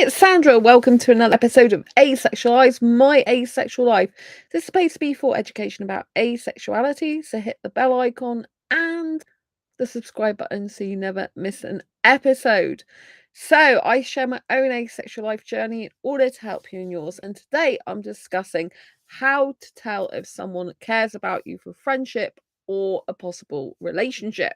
It's Sandra. Welcome to another episode of Asexualise, my asexual life. This is supposed to be for education about asexuality, so hit the bell icon and the subscribe button so you never miss an episode. So, I share my own asexual life journey in order to help you in yours, and today I'm discussing how to tell if someone cares about you for friendship or a possible relationship.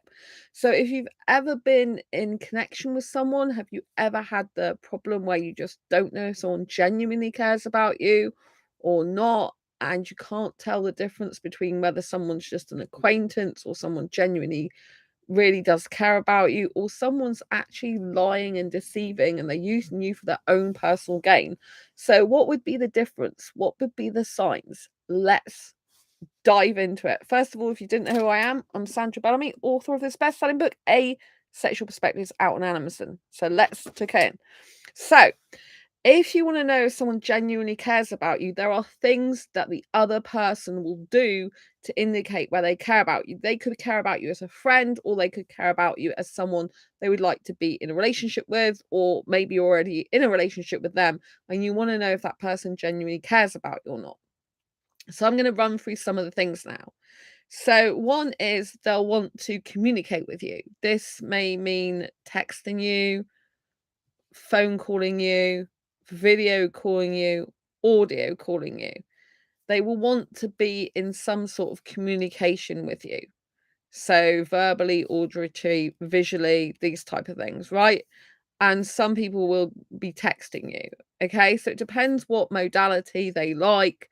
So, if you've ever been in connection with someone, have you ever had the problem where you just don't know if someone genuinely cares about you or not? And you can't tell the difference between whether someone's just an acquaintance or someone genuinely really does care about you, or someone's actually lying and deceiving and they're using you for their own personal gain. So, what would be the difference? What would be the signs? Let's dive into it. First of all, if you didn't know who I am, I'm Sandra Bellamy, author of this best-selling book, Asexual Perspectives Out on Amazon. So let's take it in. So, if you want to know if someone genuinely cares about you, there are things that the other person will do to indicate where they care about you. They could care about you as a friend, or they could care about you as someone they would like to be in a relationship with, or maybe you're already in a relationship with them and you want to know if that person genuinely cares about you or not. So I'm going to run through some of the things now. So one is they'll want to communicate with you. This may mean texting you, phone calling you, video calling you, audio calling you. They will want to be in some sort of communication with you. So verbally, auditory, visually, these type of things, right? And some people will be texting you. Okay, so it depends what modality they like,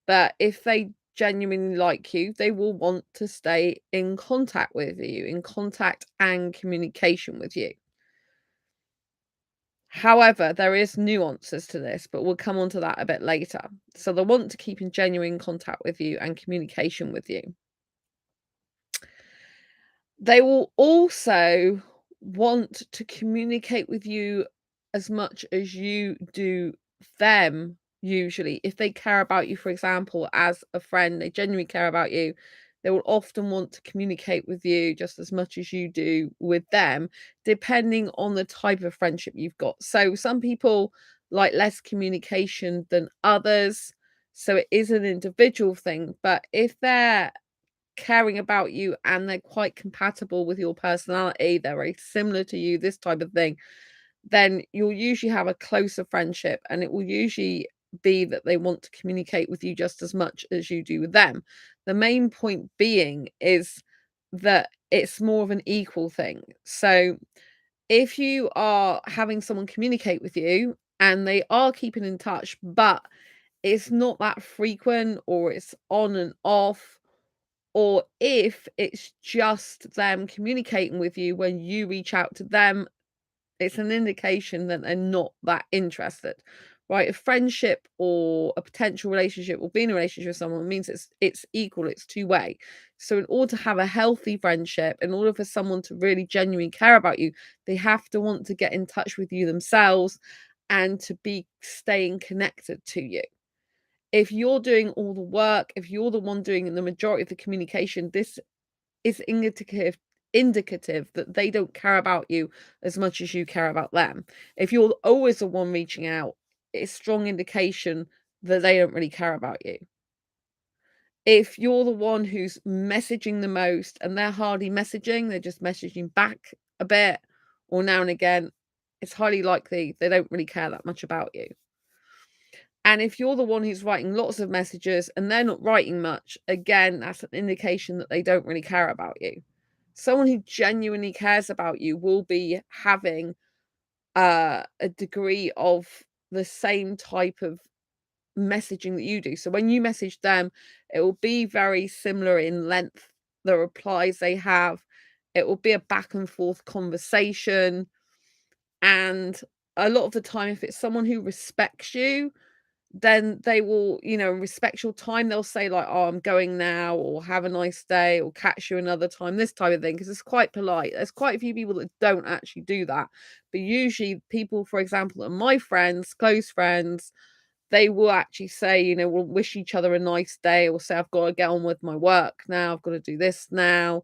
but if they genuinely like you, they will want to stay in contact with you, in contact and communication with you. However, there is nuances to this, but we'll come on to that a bit later. So they'll want to keep in genuine contact with you and communication with you. They will also want to communicate with you as much as you do them, usually. If they care about you, for example, as a friend, they genuinely care about you, they will often want to communicate with you just as much as you do with them, depending on the type of friendship you've got. So some people like less communication than others. So it is an individual thing. But if they're caring about you and they're quite compatible with your personality, they're very similar to you, this type of thing, then you'll usually have a closer friendship, and it will usually be that they want to communicate with you just as much as you do with them. The main point being is that it's more of an equal thing. So if you are having someone communicate with you and they are keeping in touch, but it's not that frequent, or it's on and off, or if it's just them communicating with you when you reach out to them, it's an indication that they're not that interested, right? A friendship or a potential relationship, or being in a relationship with someone, means it's equal, it's two-way. So in order to have a healthy friendship, in order for someone to really genuinely care about you, they have to want to get in touch with you themselves and to be staying connected to you. If you're doing all the work, if you're the one doing the majority of the communication, this is indicative that they don't care about you as much as you care about them. If you're always the one reaching out, it's strong indication that they don't really care about you. If you're the one who's messaging the most and they're hardly messaging, they're just messaging back a bit or now and again, it's highly likely they don't really care that much about you. And if you're the one who's writing lots of messages and they're not writing much, again, that's an indication that they don't really care about you. Someone who genuinely cares about you will be having a degree of the same type of messaging that you do. So when you message them, it will be very similar in length, the replies they have. It will be a back and forth conversation. And a lot of the time, if it's someone who respects you, then they will, respect your time. They'll say like, "Oh, I'm going now," or "Have a nice day," or "Catch you another time," this type of thing, because it's quite polite. There's quite a few people that don't actually do that. But usually people, for example, are my friends, close friends, they will actually say, we'll wish each other a nice day, or say, "I've got to get on with my work now, I've got to do this now."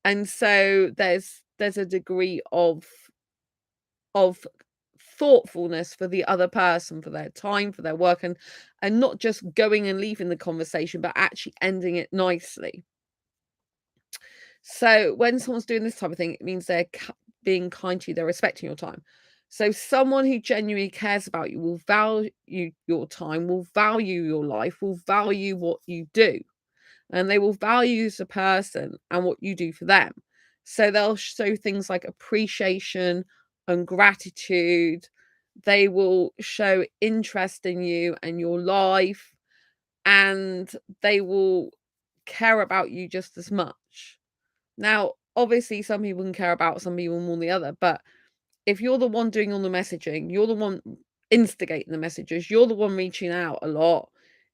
And so there's a degree of thoughtfulness for the other person, for their time, for their work, and not just going and leaving the conversation, but actually ending it nicely. So when someone's doing this type of thing, it means they're being kind to you, they're respecting your time. So someone who genuinely cares about you will value your time, will value your life, will value what you do, and they will value you as a person and what you do for them. So they'll show things like appreciation and gratitude. They will show interest in you and your life, and they will care about you just as much. Now, obviously, some people can care about some people more than the other, but if you're the one doing all the messaging, you're the one instigating the messages, you're the one reaching out a lot,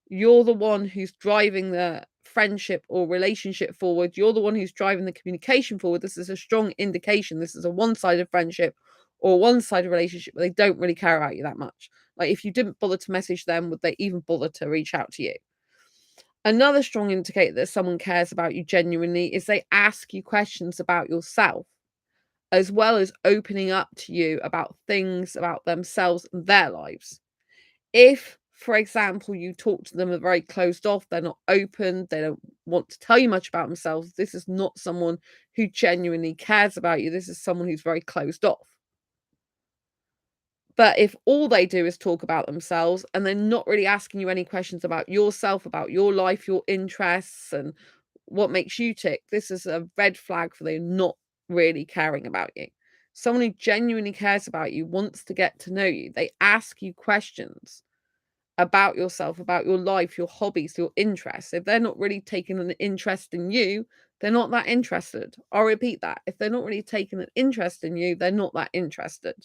you're the one who's driving the friendship or relationship forward, you're the one who's driving the communication forward. This is a strong indication this is a one-sided friendship or one-sided relationship where they don't really care about you that much. Like, if you didn't bother to message them, would they even bother to reach out to you? Another strong indicator that someone cares about you genuinely is they ask you questions about yourself, as well as opening up to you about things about themselves and their lives. If, for example, you talk to them, are very closed off, they're not open, they don't want to tell you much about themselves, this is not someone who genuinely cares about you. This is someone who's very closed off. But if all they do is talk about themselves and they're not really asking you any questions about yourself, about your life, your interests, and what makes you tick, this is a red flag for them not really caring about you. Someone who genuinely cares about you wants to get to know you. They ask you questions about yourself, about your life, your hobbies, your interests. If they're not really taking an interest in you, they're not that interested. I'll repeat that. If they're not really taking an interest in you, they're not that interested.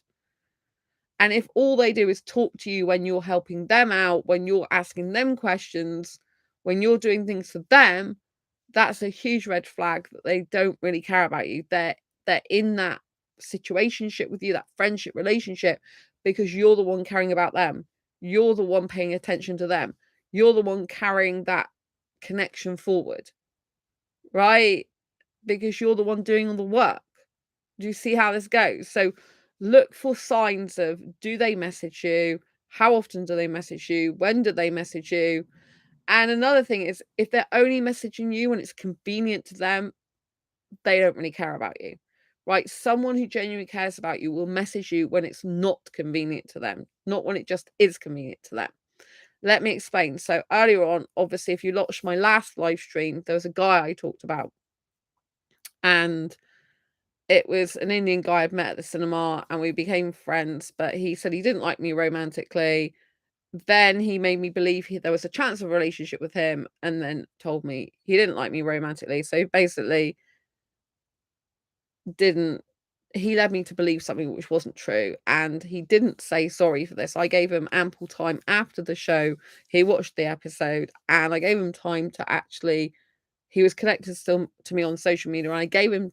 And if all they do is talk to you when you're helping them out, when you're asking them questions, when you're doing things for them, that's a huge red flag that they don't really care about you. They're in that situationship with you, that friendship relationship, because you're the one caring about them. You're the one paying attention to them. You're the one carrying that connection forward, right? Because you're the one doing all the work. Do you see how this goes? So look for signs of, do they message you? How often do they message you? When do they message you? And another thing is, if they're only messaging you when it's convenient to them, they don't really care about you, right? Someone who genuinely cares about you will message you when it's not convenient to them, not when it just is convenient to them. Let me explain. So earlier on, obviously, if you watched my last live stream, there was a guy I talked about, and it was an Indian guy I'd met at the cinema, and we became friends, but he said he didn't like me romantically. Then he made me believe there was a chance of a relationship with him, and then told me he didn't like me romantically. So basically didn't he led me to believe something which wasn't true, and he didn't say sorry for this. I gave him ample time after the show. He watched the episode, and I gave him time to actually he was connected still to me on social media, and I gave him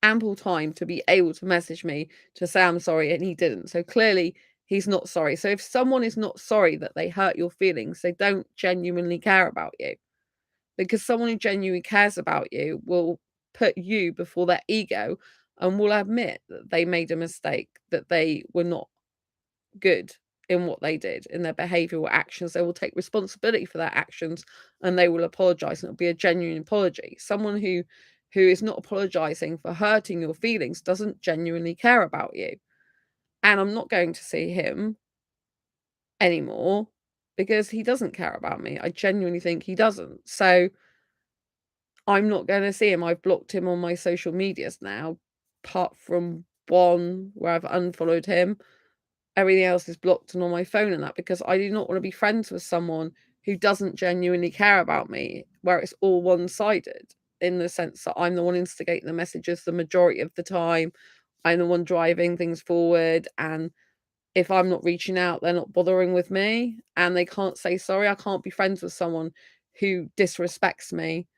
ample time to be able to message me to say I'm sorry, and he didn't. So clearly he's not sorry. So if someone is not sorry that they hurt your feelings, they don't genuinely care about you. Because someone who genuinely cares about you will put you before their ego and will admit that they made a mistake, that they were not good in what they did, in their behavioral actions. They will take responsibility for their actions, and they will apologize, and it'll be a genuine apology. Someone who is not apologizing for hurting your feelings doesn't genuinely care about you. And I'm not going to see him anymore because he doesn't care about me. I genuinely think he doesn't. So I'm not going to see him. I've blocked him on my social medias now, apart from one where I've unfollowed him. Everything else is blocked and on my phone and that, because I do not want to be friends with someone who doesn't genuinely care about me, where it's all one-sided, in the sense that I'm the one instigating the messages the majority of the time. I'm the one driving things forward, and if I'm not reaching out, they're not bothering with me, and they can't say sorry. I can't be friends with someone who disrespects me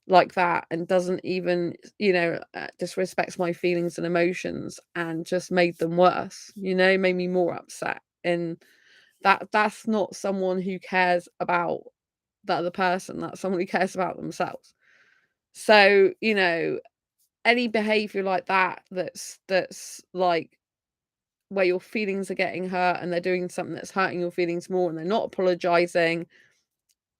like that, and doesn't even, disrespects my feelings and emotions, and just made them worse, made me more upset. And that's not someone who cares about the other person. That's someone who cares about themselves. So, any behavior like that, that's like where your feelings are getting hurt and they're doing something that's hurting your feelings more and they're not apologizing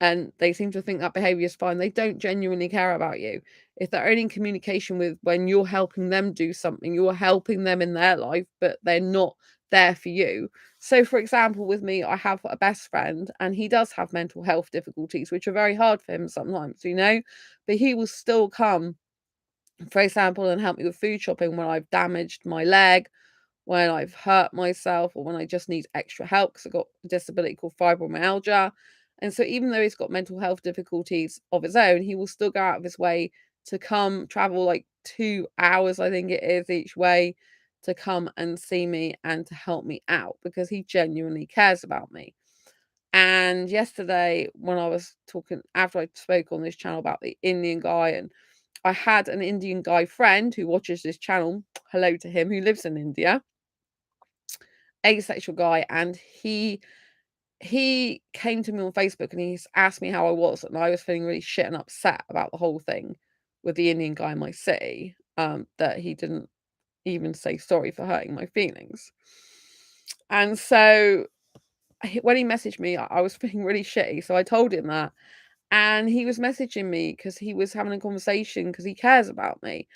and they seem to think that behavior is fine, they don't genuinely care about you. If they're only in communication with when you're helping them do something, you're helping them in their life, but they're not there for you. So, for example, with me, I have a best friend and he does have mental health difficulties, which are very hard for him sometimes, but he will still come, for example, and help me with food shopping when I've damaged my leg, when I've hurt myself, or when I just need extra help because I've got a disability called fibromyalgia. And so, even though he's got mental health difficulties of his own, he will still go out of his way to come travel like 2 hours, I think it is, each way to come and see me and to help me out because he genuinely cares about me. And yesterday, when I was talking, after I spoke on this channel about the Indian guy, and I had an Indian guy friend who watches this channel, hello to him, who lives in India, asexual guy, and he came to me on Facebook and he's asked me how I was, and I was feeling really shit and upset about the whole thing with the Indian guy in my city, that he didn't even say sorry for hurting my feelings. And so when he messaged me, I was feeling really shitty, so I told him that. And he was messaging me because he was having a conversation because he cares about me.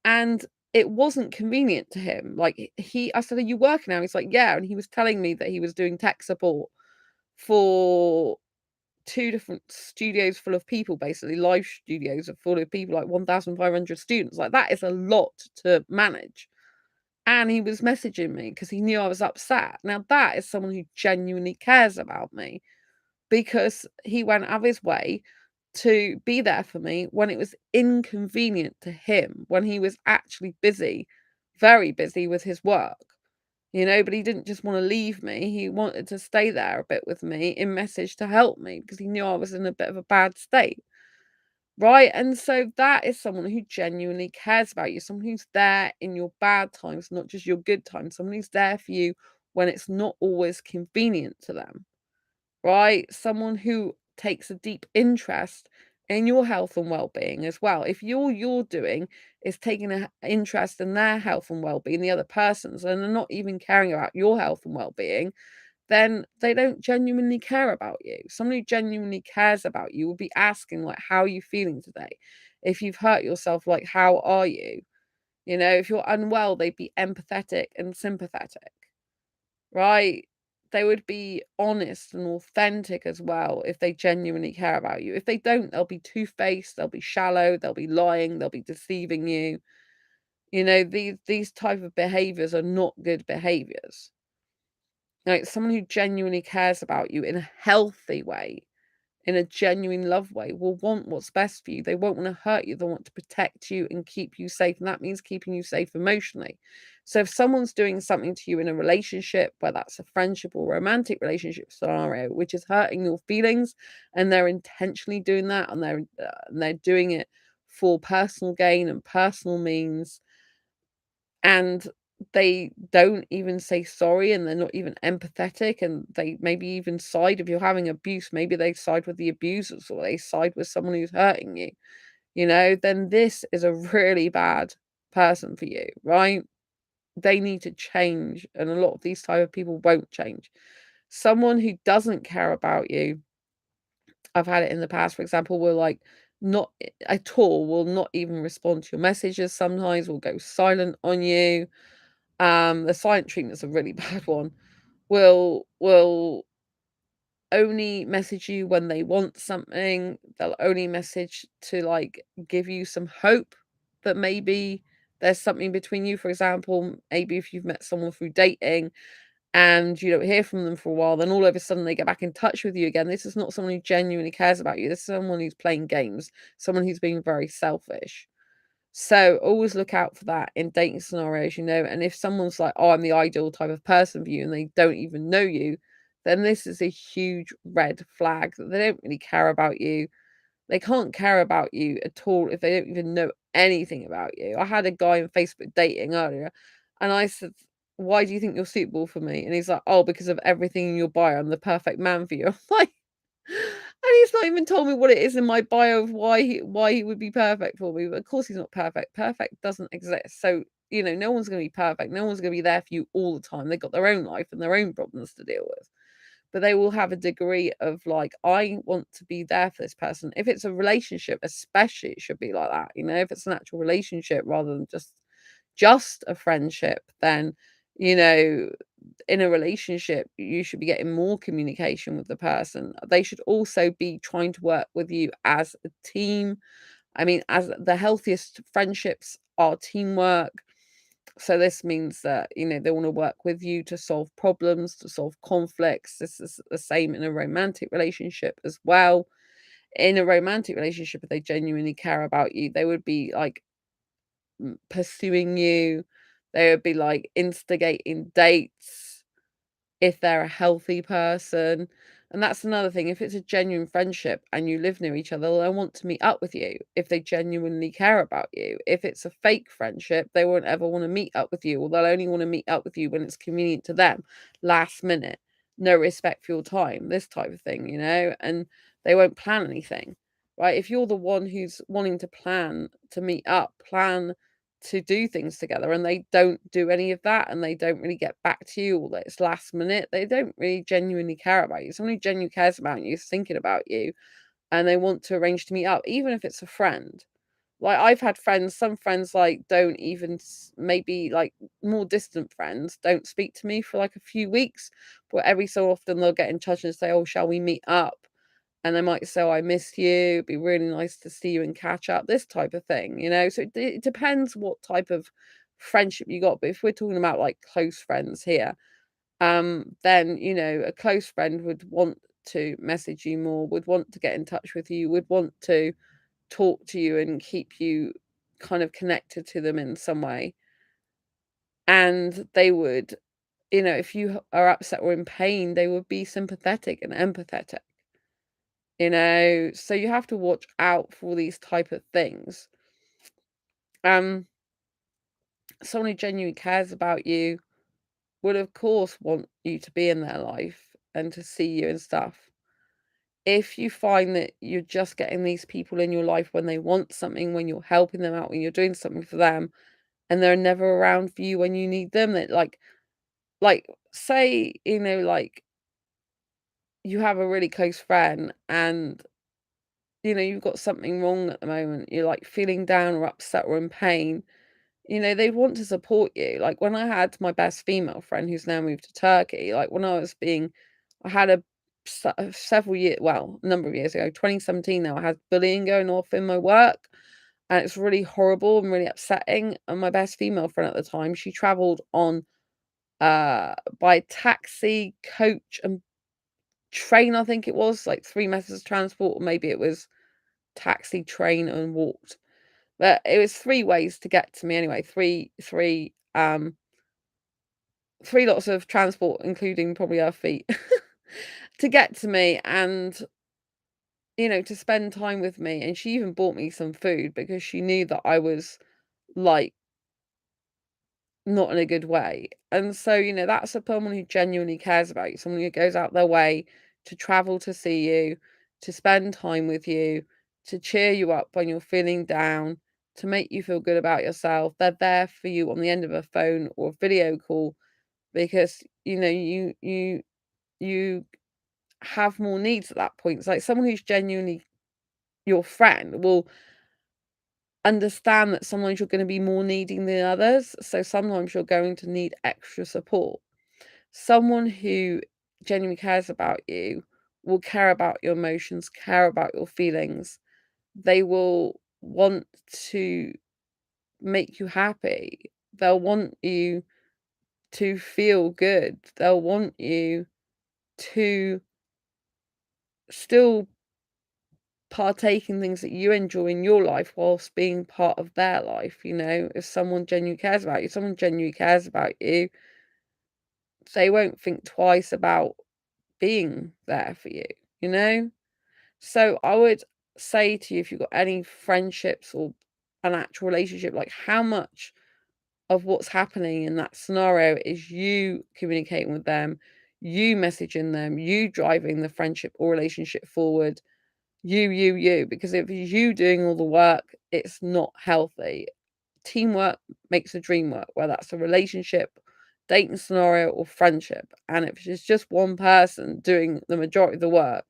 And it wasn't convenient to him. Like I said, "Are you working now?" He's like, "Yeah." And he was telling me that he was doing tech support for two different studios full of people, basically live studios are full of people, like 1,500 students. Like that is a lot to manage. And he was messaging me because he knew I was upset. Now that is someone who genuinely cares about me because he went out of his way to be there for me when it was inconvenient to him, when he was actually busy, very busy with his work, but he didn't just want to leave me. He wanted to stay there a bit with me in message to help me because he knew I was in a bit of a bad state. Right. And so that is someone who genuinely cares about you, someone who's there in your bad times, not just your good times, someone who's there for you when it's not always convenient to them. Right? Someone who takes a deep interest in your health and well-being as well. If all you're doing is taking an interest in their health and well-being, the other person's, and they're not even caring about your health and well-being, then they don't genuinely care about you. Someone who genuinely cares about you will be asking, like, how are you feeling today? If you've hurt yourself, like, how are you? If you're unwell, they'd be empathetic and sympathetic. Right? They would be honest and authentic as well if they genuinely care about you. If they don't, they'll be two-faced, they'll be shallow, they'll be lying, they'll be deceiving you. These type of behaviors are not good behaviors. Like someone who genuinely cares about you in a healthy way, in a genuine love way, will want what's best for you. They won't want to hurt you. They want to protect you and keep you safe. And that means keeping you safe emotionally. So if someone's doing something to you in a relationship, whether that's a friendship or romantic relationship scenario, which is hurting your feelings, and they're intentionally doing that, and they're doing it for personal gain and personal means, and they don't even say sorry and they're not even empathetic, and they maybe even side, if you're having abuse, maybe they side with the abusers or they side with someone who's hurting you, then this is a really bad person for you, right? They need to change, and a lot of these type of people won't change. Someone who doesn't care about you, I've had it in the past, for example, will like not at all, will not even respond to your messages, sometimes will go silent on you. The silent treatment's a really bad one. Will only message you when they want something. They'll only message to like give you some hope that maybe there's something between you. For example, maybe if you've met someone through dating and you don't hear from them for a while, then all of a sudden they get back in touch with you again. This is not someone who genuinely cares about you. This is someone who's playing games, someone who's being very selfish. So always look out for that in dating scenarios, and if someone's like, "Oh, I'm the ideal type of person for you," and they don't even know you, then this is a huge red flag that they don't really care about you. They can't care about you at all if they don't even know anything about you. I had a guy on Facebook dating earlier, and I said, "Why do you think you're suitable for me?" And he's like, "Oh, because of everything in your bio. I'm the perfect man for you." I'm like, and he's not even told me what it is in my bio of why he would be perfect for me. But of course he's not perfect. Perfect doesn't exist. So no one's going to be perfect. No one's going to be there for you all the time. They've got their own life and their own problems to deal with. But they will have a degree of like, I want to be there for this person. If it's a relationship, especially, it should be like that. If it's an actual relationship rather than just a friendship, then you know in a relationship you should be getting more communication with the person. They should also be trying to work with you as a team. I mean, as the healthiest friendships are teamwork. So this means that they want to work with you to solve problems, to solve conflicts. This is the same in a romantic relationship as well. In a romantic relationship, if they genuinely care about you, they would be like pursuing you. They would be like instigating dates if they're a healthy person. And that's another thing. If it's a genuine friendship and you live near each other, they'll want to meet up with you if they genuinely care about you. If it's a fake friendship, they won't ever want to meet up with you, or they'll only want to meet up with you when it's convenient to them, last minute, no respect for your time, this type of thing, and they won't plan anything, right? If you're the one who's wanting to plan to meet up, plan to do things together, and they don't do any of that, and they don't really get back to you, or that it's last minute, they don't really genuinely care about you. Someone who genuinely cares about you is thinking about you, and they want to arrange to meet up, even if it's a friend. Like, I've had friends, some friends like don't even maybe like more distant friends don't speak to me for like a few weeks, but every so often they'll get in touch and say, oh, shall we meet up? And they might say, "Oh, I missed you. It'd be really nice to see you and catch up," this type of thing. So it depends what type of friendship you got. But if we're talking about like close friends here, then a close friend would want to message you more, would want to get in touch with you, would want to talk to you and keep you kind of connected to them in some way. And they would, if you are upset or in pain, they would be sympathetic and empathetic. So you have to watch out for these type of things. Um, Someone who genuinely cares about you would, of course, want you to be in their life and to see you and stuff. If you find that you're just getting these people in your life when they want something, when you're helping them out, when you're doing something for them, and they're never around for you when you need them, that like say, like you have a really close friend and you've got something wrong at the moment, you're like feeling down or upset or in pain, they want to support you. Like when I had my best female friend who's now moved to Turkey, like when I had several years, well, a number of years ago, 2017 now, I had bullying going off in my work. And it's really horrible and really upsetting. And my best female friend at the time, she traveled on by taxi, coach, and train, I think it was, like 3 methods of transport, or maybe it was taxi, train, and walked. But it was 3 ways to get to me anyway, 3 lots of transport, including probably her feet, to get to me and, to spend time with me, and she even bought me some food because she knew that I was, like, not in a good way. And so, that's someone who genuinely cares about you, someone who goes out their way to travel to see you, to spend time with you, to cheer you up when you're feeling down, to make you feel good about yourself. They're there for you on the end of a phone or a video call because, you have more needs at that point. It's like someone who's genuinely your friend will understand that sometimes you're going to be more needing than others. So sometimes you're going to need extra support. Someone who genuinely cares about you will care about your emotions, care about your feelings. They will want to make you happy. They'll want you to feel good. They'll want you to still partake in things that you enjoy in your life whilst being part of their life. If someone genuinely cares about you, someone genuinely cares about you, they won't think twice about being there for you. So I would say to you, if you've got any friendships or an actual relationship, like how much of what's happening in that scenario is you communicating with them, you messaging them, you driving the friendship or relationship forward, you, because if it's you doing all the work, it's not healthy. teamwork makes a dream work, whether that's a relationship, dating scenario, or friendship. And if it's just one person doing the majority of the work,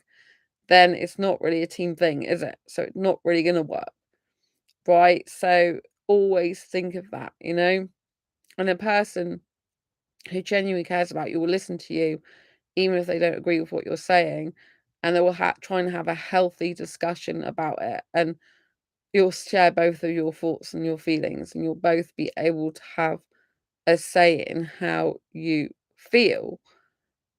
then it's not really a team thing, is it? So it's not really going to work, right? So always think of that, you know? And a person who genuinely cares about you will listen to you, even if they don't agree with what you're saying, and they will try and have a healthy discussion about it. And you'll share both of your thoughts and your feelings, and you'll both be able to have a say in how you feel.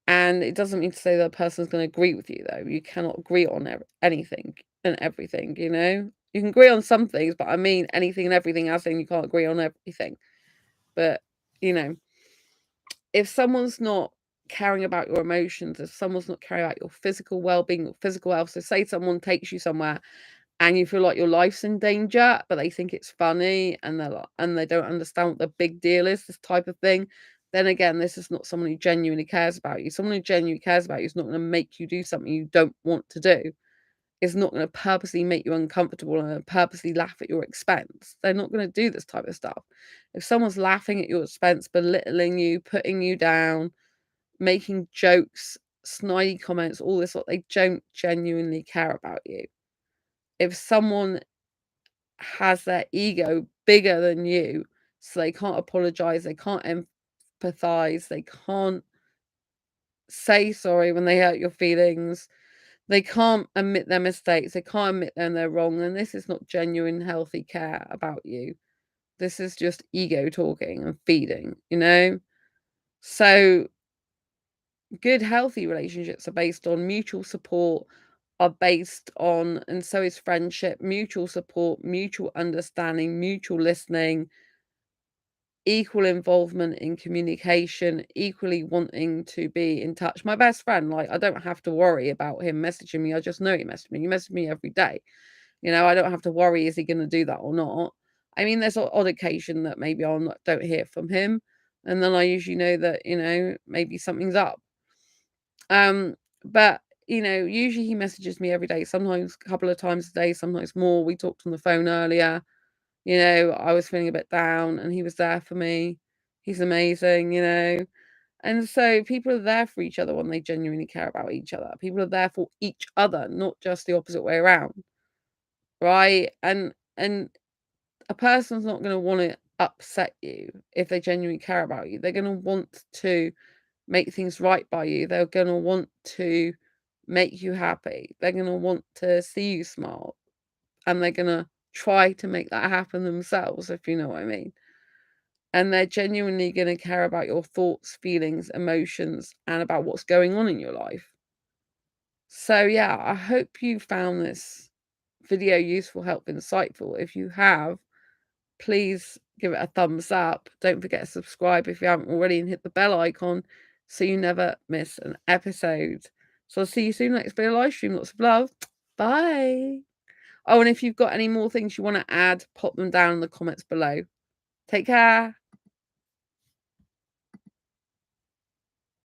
And it doesn't mean to say that a person's going to agree with you, though. You cannot agree on anything and everything, you know? You can agree on some things, but I mean anything and everything, as in you can't agree on everything. But, you know, if someone's not caring about your emotions, if someone's not caring about your physical well-being, your physical health, so say someone takes you somewhere and you feel like your life's in danger, but they think it's funny and they don't understand what the big deal is, this type of thing, then again, this is not someone who genuinely cares about you. Someone who genuinely cares about you is not going to make you do something you don't want to do. It's not going to purposely make you uncomfortable and purposely laugh at your expense. They're not going to do this type of stuff. If someone's laughing at your expense, belittling you, putting you down, making jokes, snidey comments, all this, they don't genuinely care about you. If someone has their ego bigger than you, so they can't apologize, they can't empathize, they can't say sorry when they hurt your feelings, they can't admit their mistakes, they can't admit when they're wrong, and this is not genuine, healthy care about you. This is just ego talking and feeding, you know? So good, healthy relationships are based on mutual support, are based on, and so is friendship, mutual support, mutual understanding, mutual listening, equal involvement in communication, equally wanting to be in touch. My best friend, like, I don't have to worry about him messaging me. I just know he messaged me. He messaged me every day. You know, I don't have to worry, is he going to do that or not? I mean, there's an odd occasion that maybe don't hear from him. And then I usually know that, you know, maybe something's up. But you know, usually he messages me every day, sometimes a couple of times a day, sometimes more. We talked on the phone earlier. You know, I was feeling a bit down and he was there for me. He's amazing, you know. And so people are there for each other when they genuinely care about each other. People are there for each other, not just the opposite way around. Right? And a person's not going to want to upset you if they genuinely care about you. They're going to want to make things right by you. They're going to want to make you happy. They're going to want to see you smile. And they're going to try to make that happen themselves, if you know what I mean. And they're genuinely going to care about your thoughts, feelings, emotions, and about what's going on in your life. So, yeah, I hope you found this video useful, helpful, insightful. If you have, please give it a thumbs up. Don't forget to subscribe if you haven't already and hit the bell icon so you never miss an episode. So I'll see you soon next video live stream. Lots of love. Bye. Oh, and if you've got any more things you want to add, pop them down in the comments below. Take care.